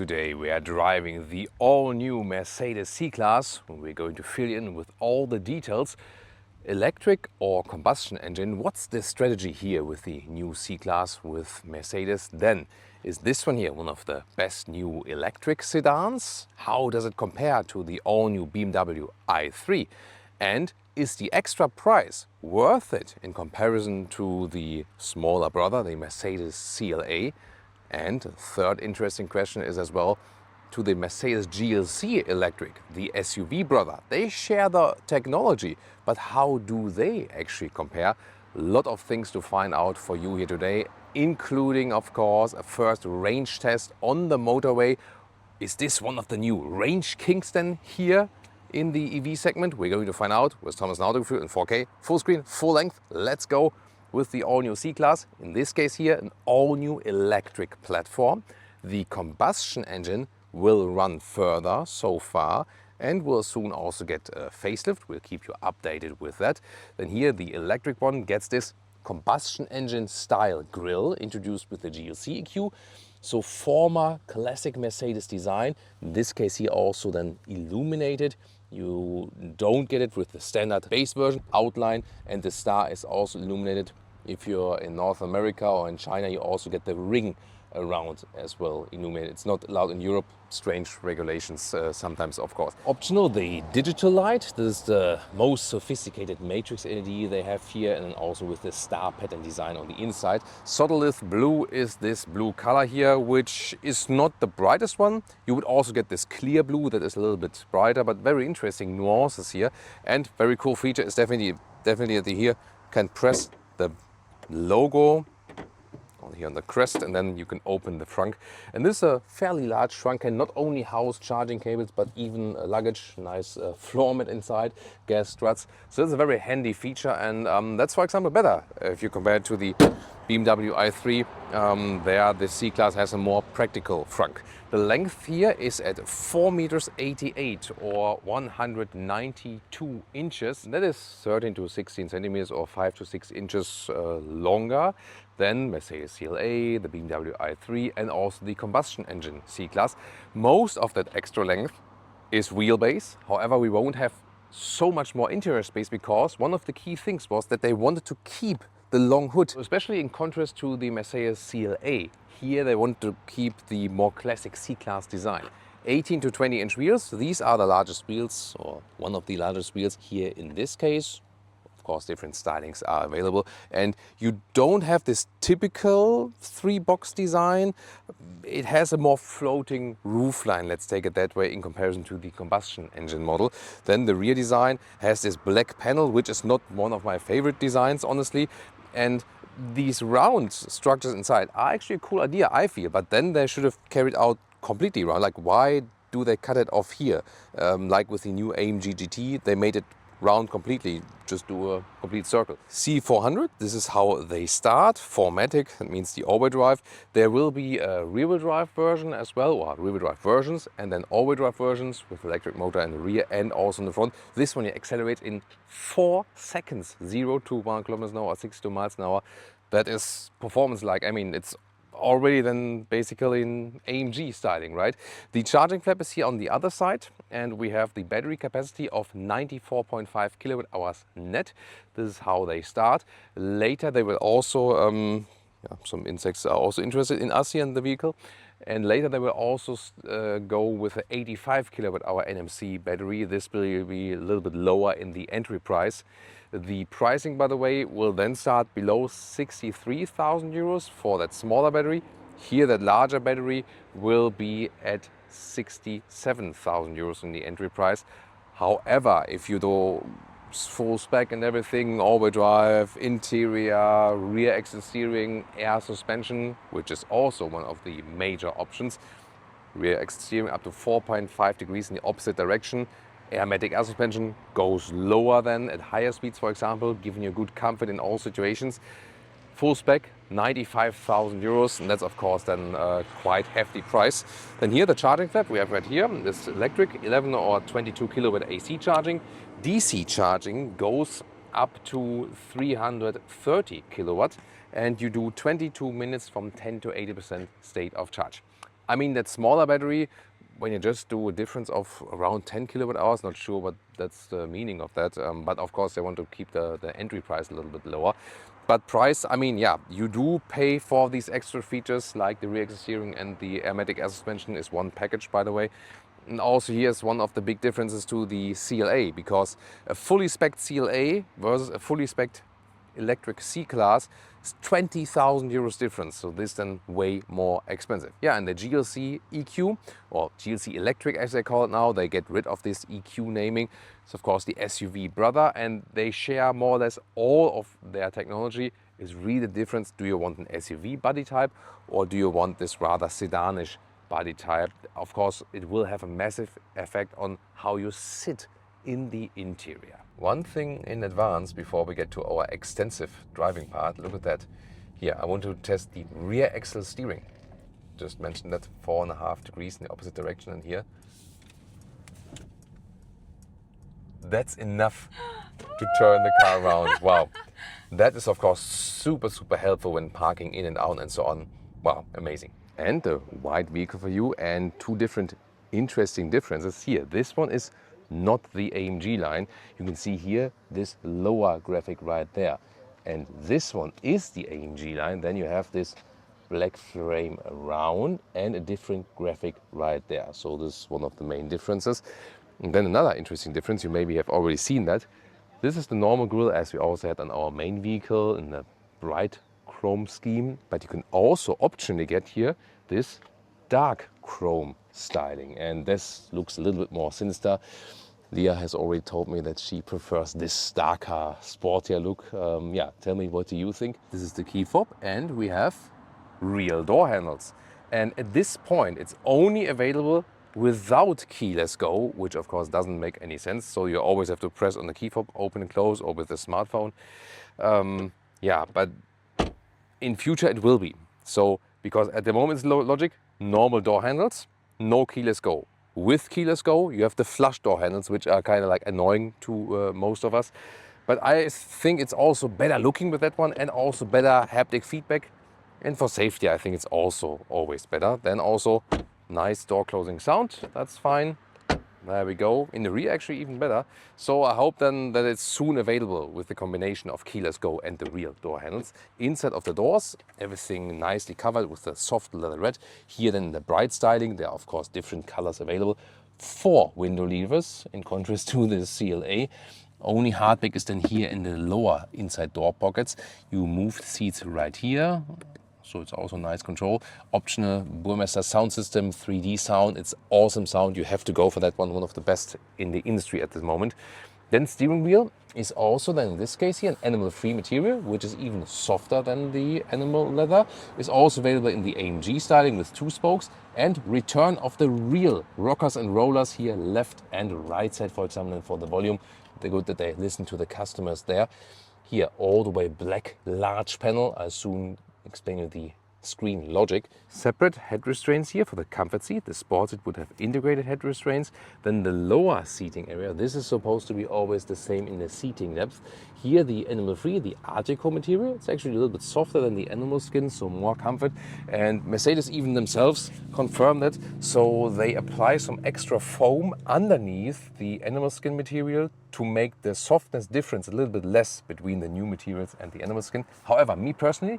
Today we are driving the all-new Mercedes C-Class. We're going to fill in with all the details. Electric or combustion engine? What's the strategy here with the new C-Class with Mercedes? Then, is this one here one of the best new electric sedans? How does it compare to the all-new BMW i3? And is the extra price worth it in comparison to the smaller brother, the Mercedes CLA? And the third interesting question is as well to the Mercedes GLC electric, the SUV brother. They share the technology, but how do they actually compare? A lot of things to find out for you here today, including, of course, a first range test on the motorway. Is this one of the new range kings then here in the EV segment? We're going to find out with Thomas Nautoggefühl in 4K, full screen, full length. Let's go with the all-new C-Class. In this case here, an all-new electric platform. The combustion engine will run further so far and will soon also get a facelift. We'll keep you updated with that. Then here the electric one gets this combustion engine style grille introduced with the GLC EQ. So former classic Mercedes design, in this case here also then illuminated. You don't get it with the standard base version outline, and the star is also illuminated. If you're in North America or in China, you also get the ring around as well illuminated. It's not allowed in Europe, strange regulations sometimes, of course. Optional, the digital light. This is the most sophisticated matrix LED they have here, and then also with the star pattern design on the inside. Solidus blue is this blue color here, which is not the brightest one. You would also get this clear blue that is a little bit brighter, but very interesting nuances here. And very cool feature is definitely that you here can press the logo here on the crest, and then you can open the trunk. And this is a fairly large trunk, can not only house charging cables but even luggage. Nice floor mat inside, gas struts. So it's a very handy feature, and that's, for example, better if you compare it to the BMW i3. There the C-Class has a more practical trunk. The length here is at 4.88 meters or 192 inches. That is 13 to 16 centimeters or 5 to 6 inches longer than Mercedes CLA, the BMW i3 and also the combustion engine C-Class. Most of that extra length is wheelbase. However, we won't have so much more interior space because one of the key things was that they wanted to keep the long hood, especially in contrast to the Mercedes CLA. Here they want to keep the more classic C-Class design. 18 to 20 inch wheels. These are the largest wheels, or one of the largest wheels here in this case. Of course, different stylings are available, and you don't have this typical 3-box design. It has a more floating roofline, let's take it that way, in comparison to the combustion engine model. Then the rear design has this black panel, which is not one of my favorite designs, honestly. And these round structures inside are actually a cool idea, I feel, but then they should have carried out completely round. Like, why do they cut it off here? Like with the new AMG GT, they made it round completely, just do a complete circle. C400, this is how they start. 4MATIC, that means the all-wheel drive. There will be a rear-wheel drive version as well, or rear-wheel drive versions, and then all-wheel drive versions with electric motor in the rear and also in the front. This one you accelerate in 4 seconds, 0 to 1 kilometers an hour, 62 miles an hour. That is performance-like. I mean, it's already then basically in AMG styling, right? The charging flap is here on the other side, and we have the battery capacity of 94.5 kilowatt hours net. This is how they start. Later they will also, some insects are also interested in us here in the vehicle, and later they will also go with an 85 kilowatt hour NMC battery. This will be a little bit lower in the entry price. The pricing, by the way, will then start below 63,000 euros for that smaller battery. Here, that larger battery will be at 67,000 euros in the entry price. However, if you do full spec and everything, all-wheel drive, interior, rear exit steering, air suspension, which is also one of the major options, rear exit steering up to 4.5 degrees in the opposite direction. Airmatic air suspension goes lower than at higher speeds, for example, giving you good comfort in all situations. Full spec, 95,000 euros, and that's of course then a quite hefty price. Then here the charging flap we have right here, this electric 11 or 22 kilowatt AC charging. DC charging goes up to 330 kilowatt, and you do 22 minutes from 10 to 80% state of charge. I mean, that smaller battery, when you just do a difference of around 10 kilowatt hours, not sure what that's the meaning of that, but of course they want to keep the entry price a little bit lower. But price, I mean, yeah, you do pay for these extra features like the rear axis steering and the airmatic air suspension is one package, by the way. And also here's one of the big differences to the CLA, because a fully spec'd CLA versus a fully spec'd electric C-Class is 20,000 euros difference. So this then way more expensive. Yeah, and the GLC EQ, or GLC Electric as they call it now, they get rid of this EQ naming. It's of course the SUV brother, and they share more or less all of their technology. Is really the difference. Do you want an SUV body type, or do you want this rather sedanish body type? Of course, it will have a massive effect on how you sit in the interior. One thing in advance before we get to our extensive driving part, look at that. Here, I want to test the rear axle steering. Just mentioned that 4.5 degrees in the opposite direction, and here. That's enough to turn the car around. Wow. That is of course super helpful when parking in and out and so on. Wow, amazing. And a wide vehicle for you, and two different interesting differences here. This one is not the AMG line. You can see here this lower graphic right there. And this one is the AMG line. Then you have this black frame around and a different graphic right there. So this is one of the main differences. And then another interesting difference, you maybe have already seen that. This is the normal grille as we also had on our main vehicle in the bright chrome scheme. But you can also optionally get here this dark chrome styling, and this looks a little bit more sinister. Leah has already told me that she prefers this darker, sportier look. Yeah, tell me, what do you think? This is the key fob, and we have real door handles. And at this point, it's only available without keyless go, which of course doesn't make any sense. So you always have to press on the key fob, open and close, or with the smartphone. Yeah, but in future it will be. So, because at the moment it's logic, normal door handles, no keyless go. With keyless go, you have the flush door handles, which are kind of like annoying to most of us. But I think it's also better looking with that one, and also better haptic feedback. And for safety, I think it's also always better. Then also nice door closing sound, that's fine. There we go. In the rear, actually even better. So I hope then that it's soon available with the combination of keyless go and the real door handles. Inside of the doors, everything nicely covered with the soft leather red. Here then the bright styling, there are of course different colors available. 4 window levers in contrast to the CLA. Only hardback is then here in the lower inside door pockets. You move the seats right here. So it's also nice control. Optional Burmester sound system, 3D sound. It's awesome sound. You have to go for that one. One of the best in the industry at the moment. Then steering wheel is also then in this case here an animal-free material, which is even softer than the animal leather. It's also available in the AMG styling with 2 spokes, and return of the real rockers and rollers here, left and right side, for example, and for the volume. They're good that they listen to the customers there. Here, all the way black, large panel. I'll soon explain you the screen logic. Separate head restraints here for the comfort seat. The sports seat would have integrated head restraints. Then the lower seating area, this is supposed to be always the same in the seating depth. Here the animal free, the Artico material, it's actually a little bit softer than the animal skin, so more comfort. And Mercedes even themselves confirm that, so they apply some extra foam underneath the animal skin material to make the softness difference a little bit less between the new materials and the animal skin. However, me personally,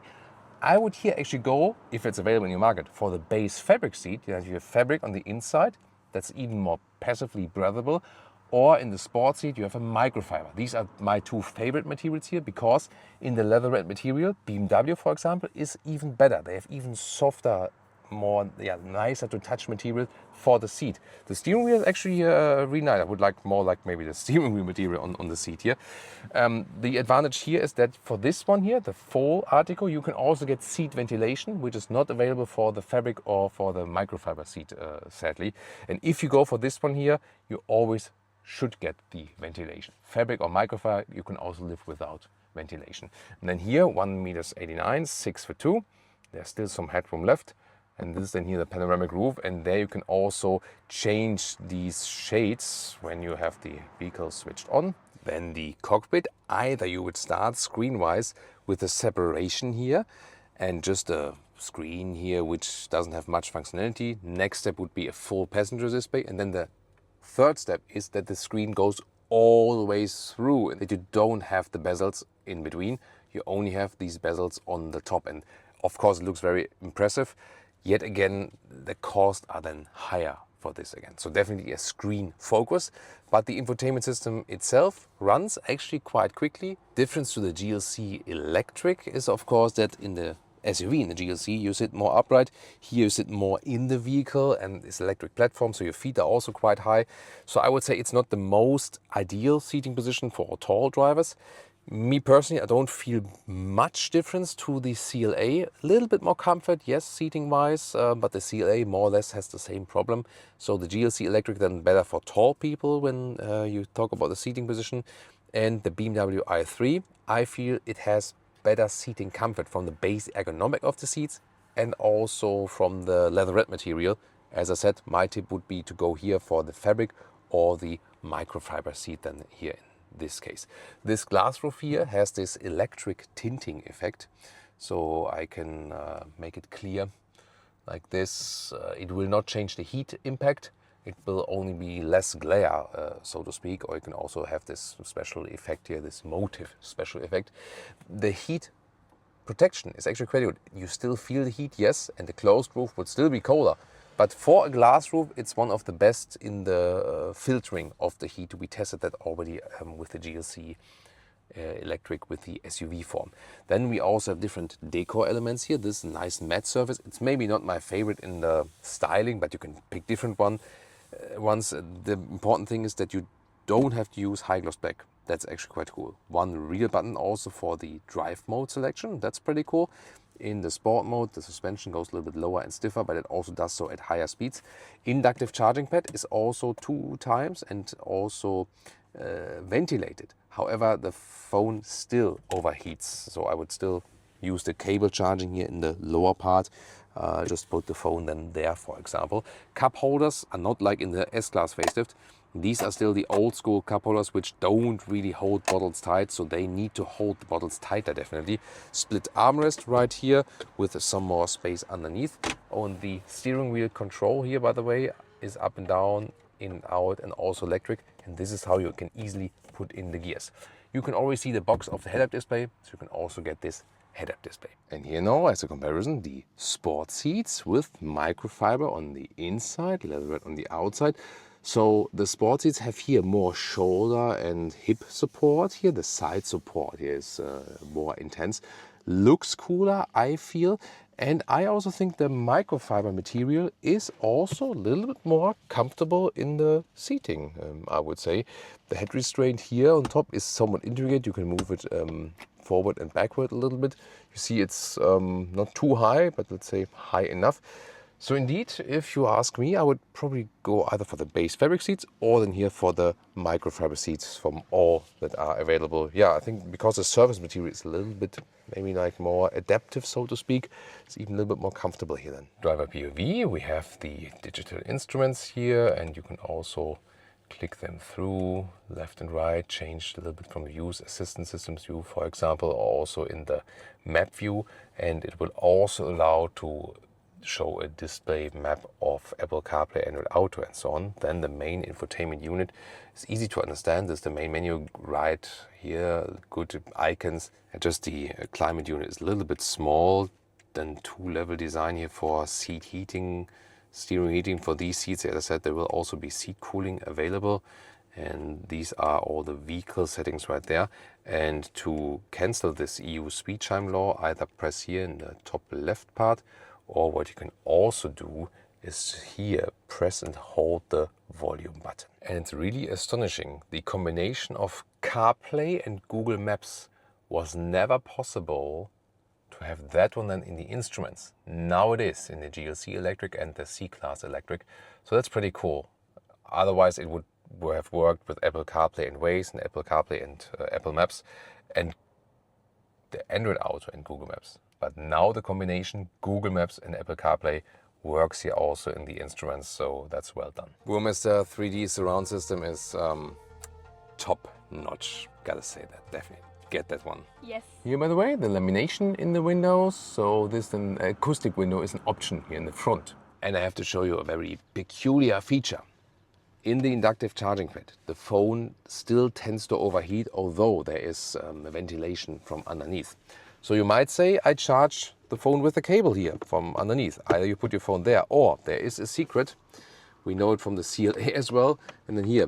I would here actually go, if it's available in your market, for the base fabric seat. You have fabric on the inside that's even more passively breathable. Or in the sport seat, you have a microfiber. These are my 2 favorite materials here, because in the leather red material, BMW, for example, is even better. They have even softer, more nicer to touch material for the seat. The steering wheel is actually really nice. I would like more like maybe the steering wheel material on the seat here. The advantage here is that for this one here, the full Artico, you can also get seat ventilation, which is not available for the fabric or for the microfiber seat, sadly. And if you go for this one here, you always should get the ventilation. Fabric or microfiber, you can also live without ventilation. And then here, 1.89 m, 6'2". There's still some headroom left. And this is then here the panoramic roof, and there you can also change these shades when you have the vehicle switched on. Then the cockpit, either you would start screen-wise with a separation here, and just a screen here which doesn't have much functionality. Next step would be a full passenger display, and then the third step is that the screen goes all the way through and that you don't have the bezels in between. You only have these bezels on the top, and of course it looks very impressive. Yet again, the costs are then higher for this again. So definitely a screen focus, but the infotainment system itself runs actually quite quickly. Difference to the GLC electric is of course that in the SUV, in the GLC, you sit more upright. Here you sit more in the vehicle, and it's electric platform, so your feet are also quite high. So I would say it's not the most ideal seating position for tall drivers. Me personally, I don't feel much difference to the CLA. A little bit more comfort, yes, seating-wise, but the CLA more or less has the same problem. So the GLC electric then better for tall people when you talk about the seating position. And the BMW i3, I feel it has better seating comfort from the base ergonomic of the seats and also from the leatherette material. As I said, my tip would be to go here for the fabric or the microfiber seat than here in this case. This glass roof here has this electric tinting effect, so I can make it clear like this. It will not change the heat impact. It will only be less glare, so to speak, or you can also have this special effect here, this motive special effect. The heat protection is actually quite good. You still feel the heat, yes, and the closed roof would still be colder. But for a glass roof, it's one of the best in the filtering of the heat. We tested that already with the GLC electric with the SUV form. Then we also have different decor elements here. This nice matte surface. It's maybe not my favorite in the styling, but you can pick different ones. The important thing is that you don't have to use high gloss black. That's actually quite cool. One real button also for the drive mode selection. That's pretty cool. In the sport mode, the suspension goes a little bit lower and stiffer, but it also does so at higher speeds. Inductive charging pad is also 2 times and also ventilated. However, the phone still overheats, so I would still use the cable charging here in the lower part. Just put the phone then there, for example. Cup holders are not like in the S-Class facelift. These are still the old school cup holders which don't really hold bottles tight, so they need to hold the bottles tighter definitely. Split armrest right here with some more space underneath. On the steering wheel control here, by the way, is up and down, in and out, and also electric. And this is how you can easily put in the gears. You can already see the box of the head-up display, so you can also get this head-up display. And here now, as a comparison, the sport seats with microfiber on the inside, leatherette on the outside. So the sport seats have here more shoulder and hip support here. The side support here is more intense. Looks cooler, I feel. And I also think the microfiber material is also a little bit more comfortable in the seating, I would say. The head restraint here on top is somewhat intricate. You can move it forward and backward a little bit. You see it's not too high, but let's say high enough. So indeed, if you ask me, I would probably go either for the base fabric seats or then here for the microfiber seats from all that are available. Yeah, I think because the surface material is a little bit maybe like more adaptive, so to speak, it's even a little bit more comfortable here then. Driver POV, we have the digital instruments here, and you can also click them through left and right, change a little bit from the use assistant systems view, for example, or also in the map view, and it will also allow to show a display map of Apple CarPlay, Android Auto and so on. Then the main infotainment unit is easy to understand. There's the main menu right here, good icons, and just the climate unit is a little bit small. Then 2-level design here for seat heating, steering heating for these seats. As I said, there will also be seat cooling available, and these are all the vehicle settings right there. And to cancel this EU speed chime law, either press here in the top left part, or what you can also do is here press and hold the volume button. And it's really astonishing. The combination of CarPlay and Google Maps was never possible to have that one then in the instruments. Now it is in the GLC electric and the C-Class electric. So that's pretty cool. Otherwise it would have worked with Apple CarPlay and Waze and Apple CarPlay and Apple Maps and the Android Auto and Google Maps. But now the combination Google Maps and Apple CarPlay works here also in the instruments, so that's well done. Burmester 3D surround system is top notch, gotta say that, definitely. get that one. Yes. Here, by the way, the lamination in the windows. So this an acoustic window is an option here in the front. And I have to show you a very peculiar feature. In the inductive charging pad, the phone still tends to overheat, although there is ventilation from underneath. So you might say, I charge the phone with a cable here from underneath. Either you put your phone there, or there is a secret. We know it from the CLA as well. And then here,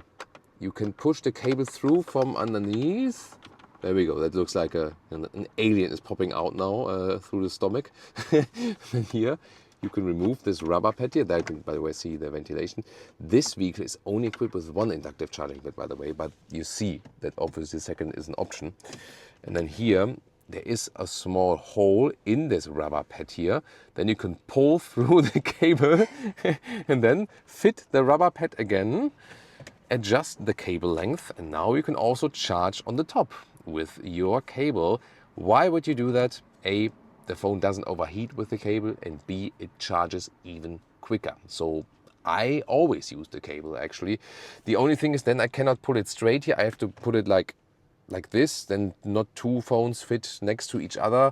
you can push the cable through from underneath. There we go. That looks like an alien is popping out now through the stomach. And here, you can remove this rubber pad here. There you can, by the way, see the ventilation. This vehicle is only equipped with one inductive charging pad, by the way, but you see that obviously the second is an option. And then here, there is a small hole in this rubber pad here. Then you can pull through the cable and then fit the rubber pad again, adjust the cable length, and now you can also charge on the top with your cable. Why would you do that? A, the phone doesn't overheat with the cable, and B, it charges even quicker. So I always use the cable actually. The only thing is then I cannot put it straight here. I have to put it like this, then not two phones fit next to each other.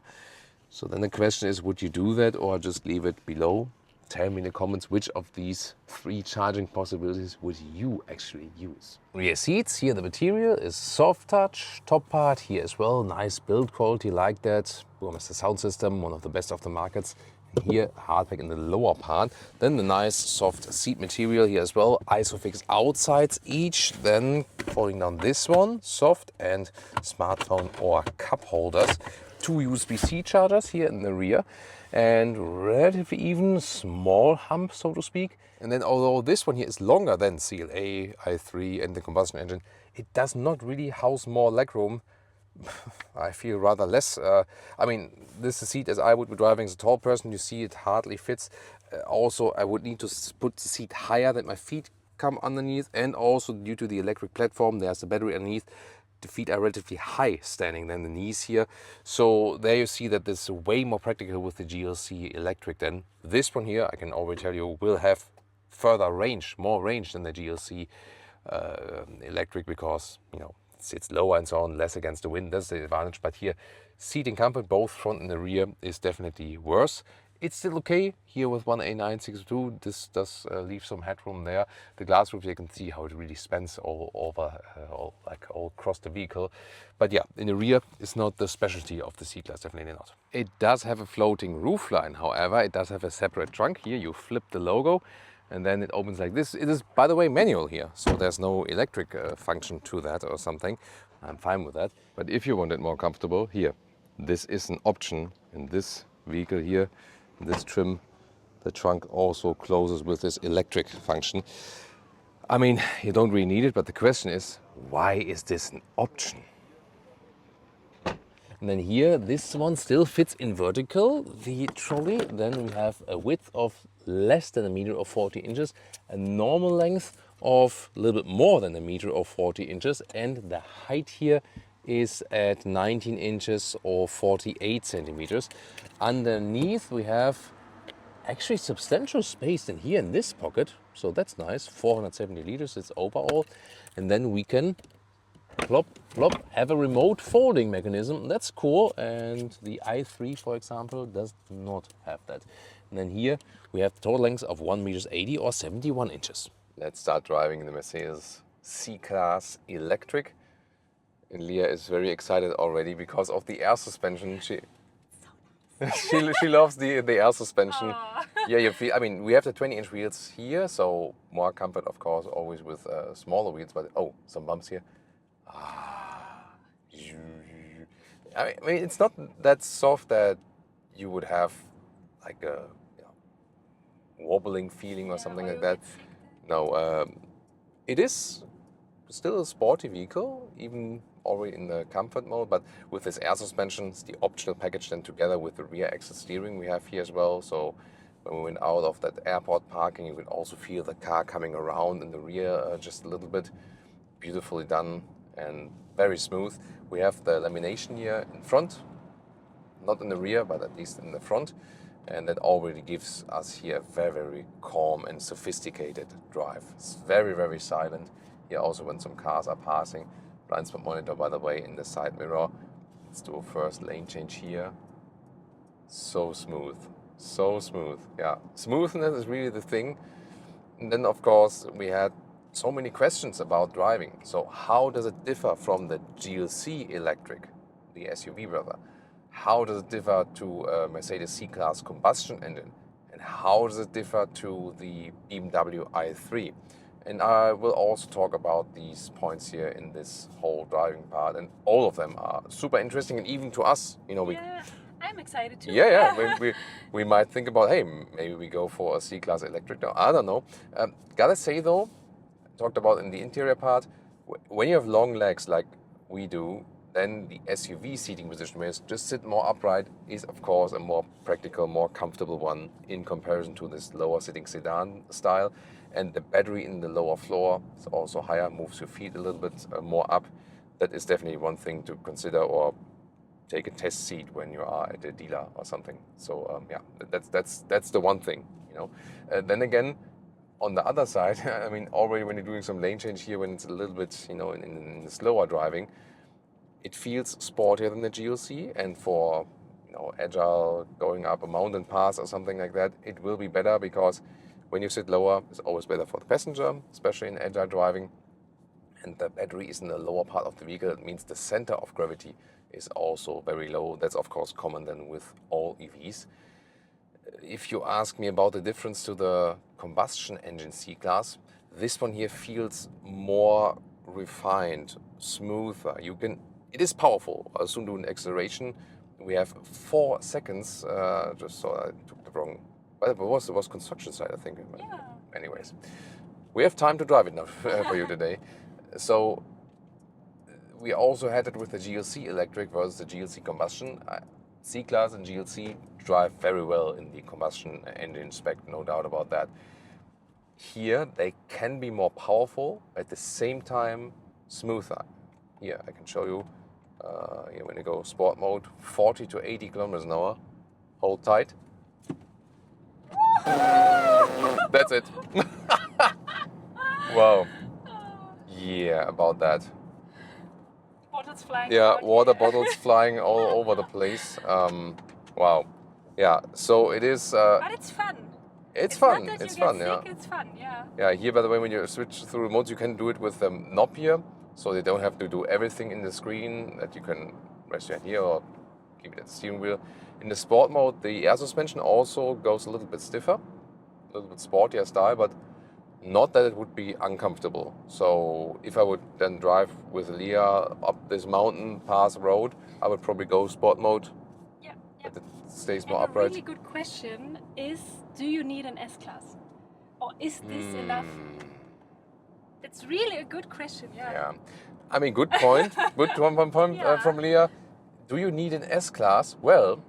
So then the question is, would you do that or just leave it below? Tell me in the comments which of these three charging possibilities would you actually use. Rear seats, here the material is soft touch, top part here as well, nice build quality like that. Burmester sound system, one of the best of the markets. And here hardback in the lower part. Then the nice soft seat material here as well, Isofix outsides each. Then falling down this one, soft and smartphone or cup holders. Two USB-C chargers here in the rear. And relatively even small hump, so to speak. And then although this one here is longer than CLA, i3 and the combustion engine, it does not really house more legroom. I feel rather less. I mean, this is a seat as I would be driving as a tall person. You see it hardly fits. Also, I would need to put the seat higher that my feet come underneath. And also due to the electric platform, there's a battery underneath. The feet are relatively high standing than the knees here. So there you see that this is way more practical with the GLC electric than this one here. I can already tell you will have further range, more range than the GLC electric, because, you know, it's lower and so on, less against the wind. That's the advantage. But here, seating comfort, both front and the rear, is definitely worse. It's still okay here with 1A962. This does leave some headroom there. The glass roof, you can see how it really spans all over, all across the vehicle. But yeah, in the rear, it's not the specialty of the C-Class, definitely not. It does have a floating roofline, however. It does have a separate trunk here. You flip the logo and then it opens like this. It is, by the way, manual here, so there's no electric function to that or something. I'm fine with that. But if you want it more comfortable, here, this is an option in this vehicle here. This trim, the trunk also closes with this electric function. I mean, you don't really need it, but the question is, why is this an option? And then here, this one still fits in vertical, the trolley. Then we have a width of less than 1 meter or 40 inches, a normal length of a little bit more than 1 meter or 40 inches, and the height here is at 19 inches or 48 centimeters. Underneath we have actually substantial space in here in this pocket, so that's nice. 470 liters, it's overall. And then we can plop, plop, have a remote folding mechanism. That's cool. And the i3, for example, does not have that. And then here we have the total length of 1 meter 80 or 71 inches. Let's start driving the Mercedes C-Class electric. And Leah is very excited already because of the air suspension. She loves the air suspension. Aww. Yeah, you feel. I mean, we have the 20-inch wheels here, so more comfort, of course, always with smaller wheels. But oh, some bumps here. I mean, it's not that soft that you would have like a wobbling feeling or something like that. No, it is still a sporty vehicle, even already in the comfort mode, but with this air suspension, it's the optional package then together with the rear axle steering we have here as well. So when we went out of that airport parking, you could also feel the car coming around in the rear just a little bit. Beautifully done and very smooth. We have the lamination here in front, not in the rear, but at least in the front. And that already gives us here a very, very calm and sophisticated drive. It's very, very silent. Here also when some cars are passing. Blind spot monitor, by the way, in the side mirror. Let's do a first lane change here. So smooth, so smooth. Yeah, smoothness is really the thing. And then of course we had so many questions about driving. So how does it differ from the GLC electric, the SUV brother? How does it differ to a Mercedes C-Class combustion engine? And how does it differ to the BMW i3? And I will also talk about these points here in this whole driving part. And all of them are super interesting, and even to us, you know, I'm excited too. Yeah. we might think about, hey, maybe we go for a C-Class electric. No, I don't know. Gotta say though, talked about in the interior part, when you have long legs like we do, then the SUV seating position, where you just sit more upright, is of course a more practical, more comfortable one in comparison to this lower sitting sedan style. And the battery in the lower floor is also higher, moves your feet a little bit more up. That is definitely one thing to consider, or take a test seat when you are at a dealer or something. So yeah, that's the one thing, you know. Then again, on the other side, I mean, already when you're doing some lane change here, when it's a little bit, you know, in the slower driving, it feels sportier than the GLC, and for, you know, agile, going up a mountain pass or something like that, it will be better, because when you sit lower, it's always better for the passenger, especially in agile driving. And the battery is in the lower part of the vehicle. That means the center of gravity is also very low. That's of course common then with all EVs. If you ask me about the difference to the combustion engine C-Class, this one here feels more refined, smoother. It is powerful. I'll soon do an acceleration. We have 4 seconds. Just so I took the wrong. But it was construction site, I think. Yeah. Anyways, we have time to drive it now for you today. So we also had it with the GLC electric versus the GLC combustion. C-Class and GLC drive very well in the combustion engine spec, no doubt about that. Here they can be more powerful, at the same time smoother. Here I can show you, here when you go sport mode, 40 to 80 kilometers an hour. Hold tight. That's it. Wow. Yeah, about that. Bottles flying. Yeah, out. water bottles flying all over the place. Wow. Yeah, so it is. But it's fun. It's fun. Not that It's you fun. get Yeah. sick, it's fun. Yeah. Yeah. Here, by the way, when you switch through remotes, you can do it with the knob here, so they don't have to do everything in the screen. That you can rest your hand here or keep it at the steering wheel. In the sport mode, the air suspension also goes a little bit stiffer, a little bit sportier style, but not that it would be uncomfortable. So if I would then drive with Leah up this mountain pass road, I would probably go sport mode. Yeah. That it stays And more a upright. really good question is, do you need an S-Class? Or is this enough? It's really a good question, yeah. Yeah. I mean, good point. Good one point Yeah. from Leah. Do you need an S-Class? Well,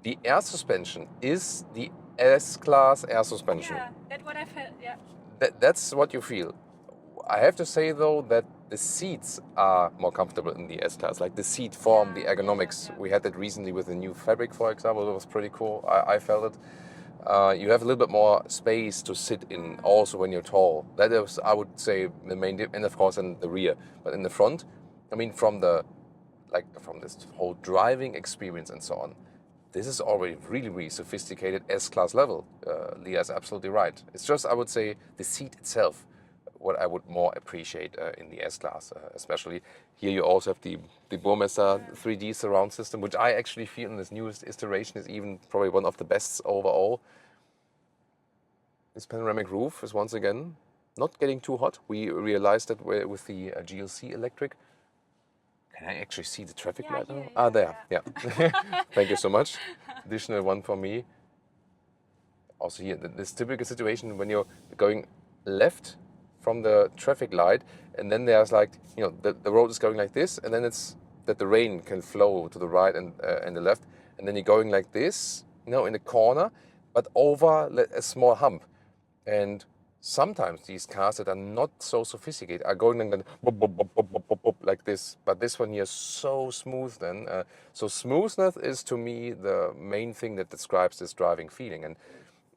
the air suspension is the S-Class air suspension. Yeah, that's what I felt, yeah. That's what you feel. I have to say though that the seats are more comfortable in the S-Class, like the seat form, the ergonomics. Yeah. We had that recently with the new fabric, for example. It was pretty cool. I felt it. You have a little bit more space to sit in also when you're tall. That is, I would say, the main and of course in the rear. But in the front, I mean, from this whole driving experience and so on, this is already really, really sophisticated S-Class level. Leah is absolutely right. It's just, I would say, the seat itself, what I would more appreciate in the S-Class, especially. Here you also have the Burmester 3D surround system, which I actually feel in this newest iteration is even probably one of the best overall. This panoramic roof is once again not getting too hot. We realized that with the GLC electric. Can I actually see the traffic light now? There, yeah. Thank you so much. Additional one for me. Also here, this typical situation when you're going left from the traffic light, and then there's like, you know, the road is going like this, and then it's that the rain can flow to the right and the left, and then you're going like this, you know, in the corner, but over a small hump. And sometimes these cars that are not so sophisticated are going like, like this, but this one here is so smooth then. So smoothness is to me the main thing that describes this driving feeling. And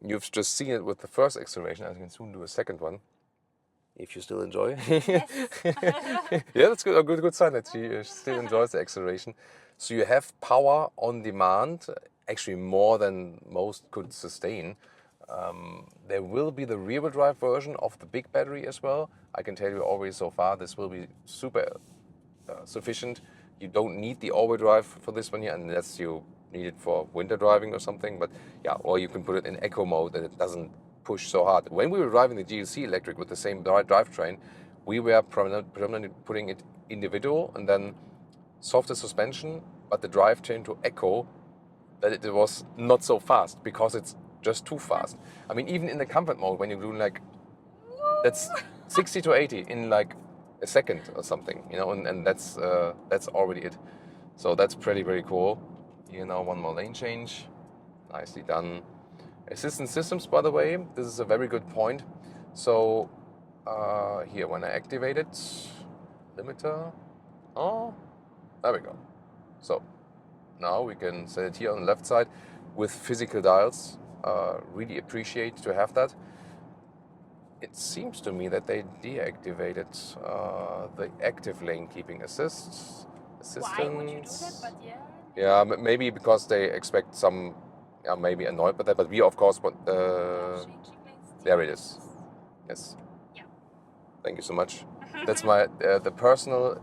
you've just seen it with the first acceleration. I can soon do a second one, if you still enjoy. Yes. Yeah, that's good. A good sign that she still enjoys the acceleration. So you have power on demand, actually more than most could sustain. There will be the rear-wheel drive version of the big battery as well. I can tell you already so far, this will be super sufficient. You don't need the all-wheel drive for this one here unless you need it for winter driving or something. But yeah, or you can put it in eco mode that it doesn't push so hard. When we were driving the GLC electric with the same drivetrain, we were predominantly putting it individual and then softer suspension, but the drivetrain to eco, that it was not so fast because it's just too fast. I mean, even in the comfort mode, when you're doing like, that's 60 to 80 in like a second or something, you know, and that's already it. So that's pretty, very cool. Here now, one more lane change. Nicely done. Assistance systems, by the way, this is a very good point. So here, when I activate it, limiter, oh, there we go. So now we can set it here on the left side with physical dials. Really appreciate to have that. It seems to me that they deactivated the active lane keeping assistance. Why would you do that? But yeah. Yeah, maybe because they expect some, maybe annoyed by that. But we of course want. There it is. Yes. Yeah. Thank you so much. That's my the personal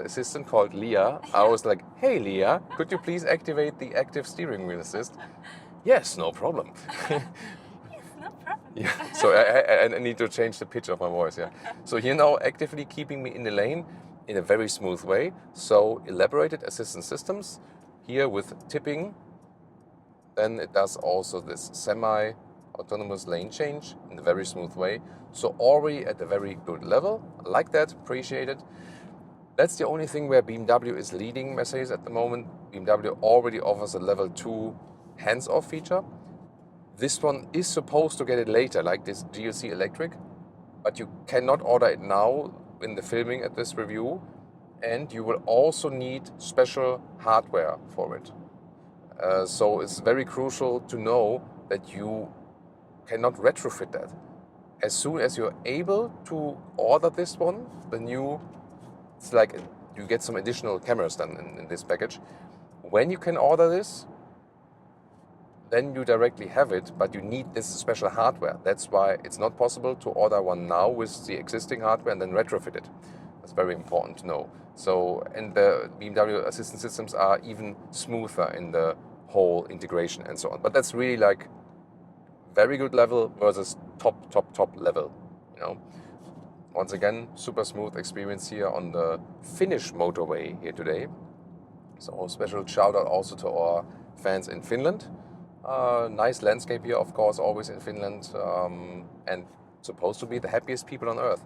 assistant called Leah. I was like, hey Leah, could you please activate the active steering wheel assist? Yes, no problem. Yes, no problem. Yeah. So I need to change the pitch of my voice. Yeah. So here now, actively keeping me in the lane in a very smooth way. So elaborated assistance systems here with tipping. Then it does also this semi-autonomous lane change in a very smooth way. So already at a very good level. I like that, appreciate it. That's the only thing where BMW is leading Mercedes at the moment. BMW already offers a level 2 hands-off feature. This one is supposed to get it later, like this GLC electric, but you cannot order it now in the filming at this review, and you will also need special hardware for it. So it's very crucial to know that you cannot retrofit that. As soon as you're able to order this one, the new, it's like you get some additional cameras then in this package. When you can order this, then you directly have it, but you need this special hardware. That's why it's not possible to order one now with the existing hardware and then retrofit it. That's very important to know. So, and the BMW assistance systems are even smoother in the whole integration and so on. But that's really like very good level versus top level, you know. Once again, super smooth experience here on the Finnish motorway here today. So special shout out also to our fans in Finland. Nice landscape here, of course, always in Finland, and supposed to be the happiest people on earth.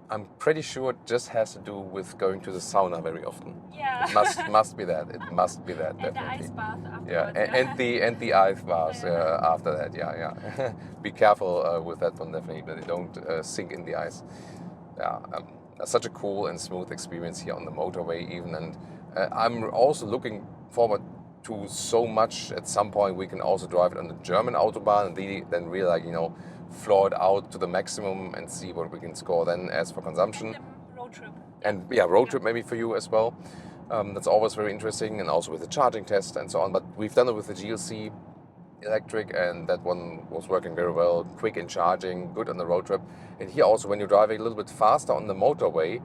I'm pretty sure it just has to do with going to the sauna very often. Yeah. It must be that. It must be that. And Definitely. the ice bath afterwards. Yeah, and the ice baths after that. Yeah. Be careful with that one, definitely, that they don't sink in the ice. Yeah, such a cool and smooth experience here on the motorway even, and I'm also looking forward to so much. At some point we can also drive it on the German Autobahn and then really, like, you know, floor it out to the maximum and see what we can score then as for consumption. And the road trip. And yeah, road trip maybe for you as well. That's always very interesting, and also with the charging test and so on. But we've done it with the GLC electric, and that one was working very well, quick in charging, good on the road trip. And here also, when you're driving a little bit faster on the motorway,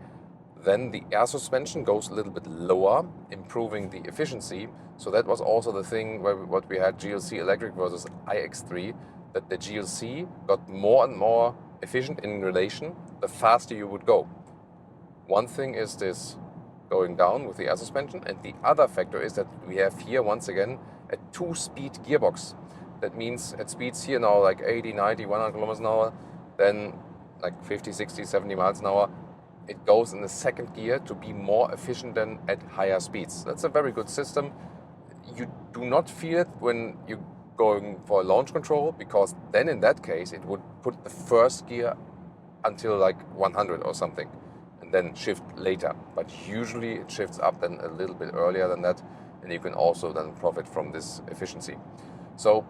then the air suspension goes a little bit lower, improving the efficiency. So that was also the thing where what we had GLC electric versus iX3, that the GLC got more and more efficient in relation the faster you would go. One thing is this going down with the air suspension, and the other factor is that we have here once again a 2-speed gearbox. That means at speeds here now like 80, 90, 100 kilometers an hour, then like 50, 60, 70 miles an hour, it goes in the second gear to be more efficient than at higher speeds. That's a very good system. You do not feel it when you're going for a launch control, because then in that case it would put the first gear until like 100 or something and then shift later. But usually it shifts up then a little bit earlier than that, and you can also then profit from this efficiency. So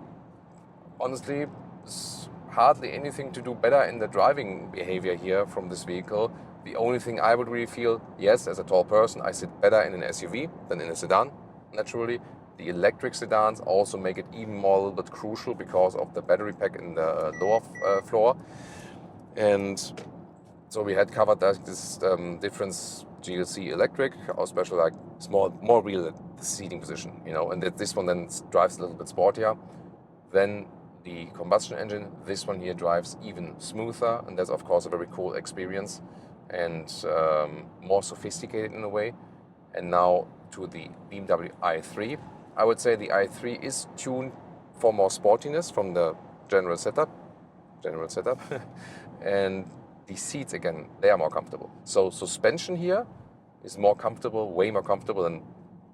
honestly, there's hardly anything to do better in the driving behavior here from this vehicle The only thing I would really feel, yes, as a tall person, I sit better in an SUV than in a sedan, naturally. The electric sedans also make it even more a little bit crucial because of the battery pack in the lower floor. And so we had covered this difference GLC electric, or especially like more real at the seating position, you know, and this one then drives a little bit sportier than the combustion engine. This one here drives even smoother, and that's of course a very cool experience and more sophisticated in a way. And now to the BMW i3. I would say the i3 is tuned for more sportiness from the general setup. And the seats, again, they are more comfortable. So suspension here is more comfortable, way more comfortable than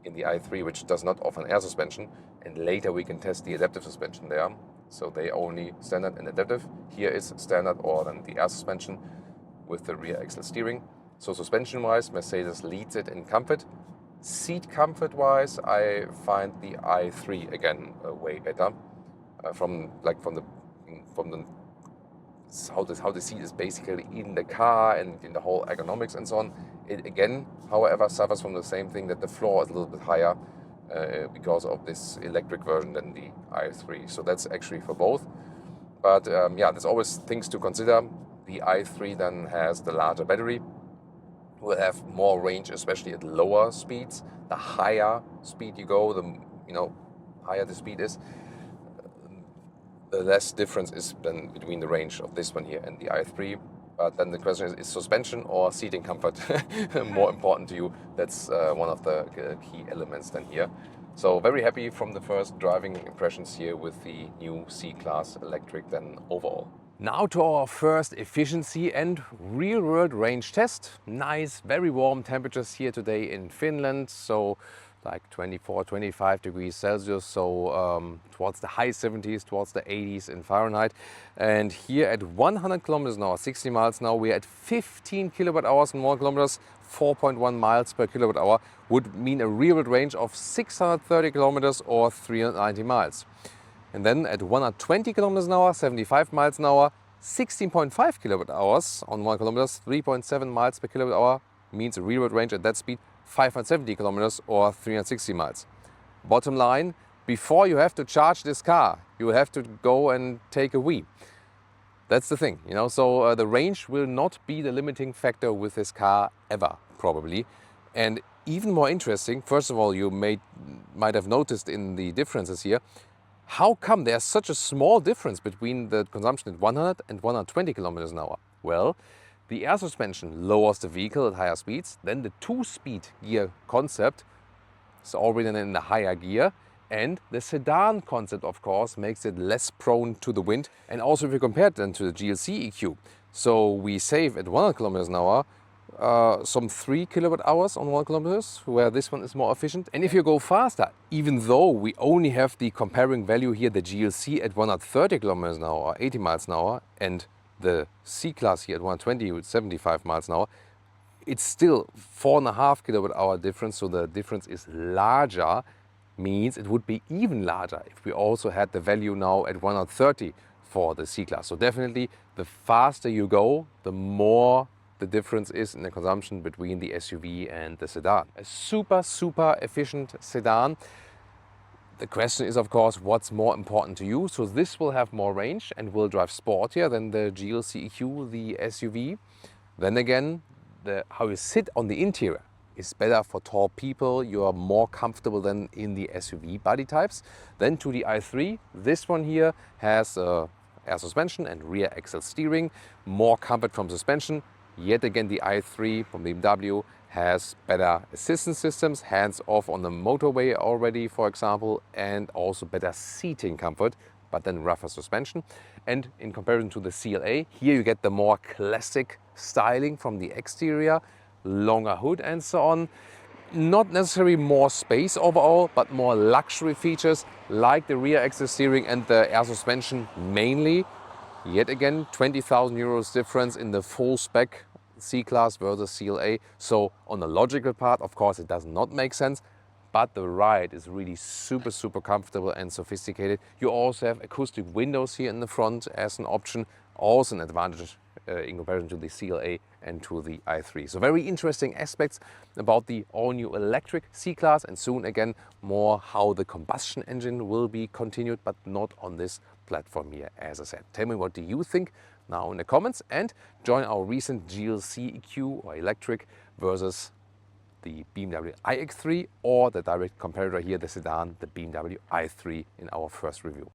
in the i3, which does not offer an air suspension. And later we can test the adaptive suspension there. So they only standard and adaptive. Here is standard or then the air suspension with the rear axle steering. So suspension-wise, Mercedes leads it in comfort. Seat comfort-wise, I find the i3 again way better. From how the seat is basically in the car and in the whole ergonomics and so on. It again, however, suffers from the same thing, that the floor is a little bit higher because of this electric version than the i3. So that's actually for both. But yeah, there's always things to consider. The i3 then has the larger battery, will have more range, especially at lower speeds. The higher speed you go, the higher the speed is, the less difference is then between the range of this one here and the i3. But then the question is suspension or seating comfort more important to you? That's one of the key elements then here. So very happy from the first driving impressions here with the new C-Class electric then overall. Now to our first efficiency and real-world range test. Nice, very warm temperatures here today in Finland. So like 24, 25 degrees Celsius, so towards the high 70s, towards the 80s in Fahrenheit. And here at 100 kilometers an hour, 60 miles an hour, we're at 15 kilowatt hours and 1 kilometers, 4.1 miles per kilowatt hour, would mean a real world range of 630 kilometers or 390 miles. And then at 120 kilometers an hour, 75 miles an hour, 16.5 kilowatt hours on 1 kilometers, 3.7 miles per kilowatt hour, means a real world range at that speed 570 kilometers or 360 miles. Bottom line, before you have to charge this car, you have to go and take a wee. That's the thing, you know, so the range will not be the limiting factor with this car ever, probably. And even more interesting, first of all, you might have noticed in the differences here, how come there's such a small difference between the consumption at 100 and 120 kilometers an hour? Well, the air suspension lowers the vehicle at higher speeds. Then the two-speed gear concept is already in the higher gear. And the sedan concept, of course, makes it less prone to the wind. And also if you compare it then to the GLC EQ, so we save at 100 kilometers an hour some 3 kilowatt hours on 1 kilometers, where this one is more efficient. And if you go faster, even though we only have the comparing value here, the GLC at 130 kilometers an hour or 80 miles an hour, and the C-Class here at 120 with 75 miles an hour, it's still 4.5 kilowatt hour difference. So the difference is larger, means it would be even larger if we also had the value now at 130 for the C-Class. So definitely the faster you go, the more the difference is in the consumption between the SUV and the sedan. A super, super efficient sedan. The question is, of course, what's more important to you? So this will have more range and will drive sportier than the GLC EQ, the SUV. Then again, how you sit on the interior is better for tall people. You are more comfortable than in the SUV body types. Then to the i3, this one here has air suspension and rear axle steering, more comfort from suspension. Yet again, the i3 from BMW has better assistance systems, hands-off on the motorway already, for example, and also better seating comfort, but then rougher suspension. And in comparison to the CLA, here you get the more classic styling from the exterior, longer hood and so on. Not necessarily more space overall, but more luxury features like the rear axle steering and the air suspension mainly. Yet again, 20,000 euros difference in the full spec C-Class versus CLA. So on the logical part, of course, it does not make sense, but the ride is really super, super comfortable and sophisticated. You also have acoustic windows here in the front as an option. also an advantage in comparison to the CLA and to the i3. So very interesting aspects about the all-new electric C-Class, and soon again more how the combustion engine will be continued, but not on this platform here, as I said. Tell me, what do you think now in the comments, and join our recent GLC EQ or electric versus the BMW iX3 or the direct competitor here, the sedan, the BMW i3 in our first review.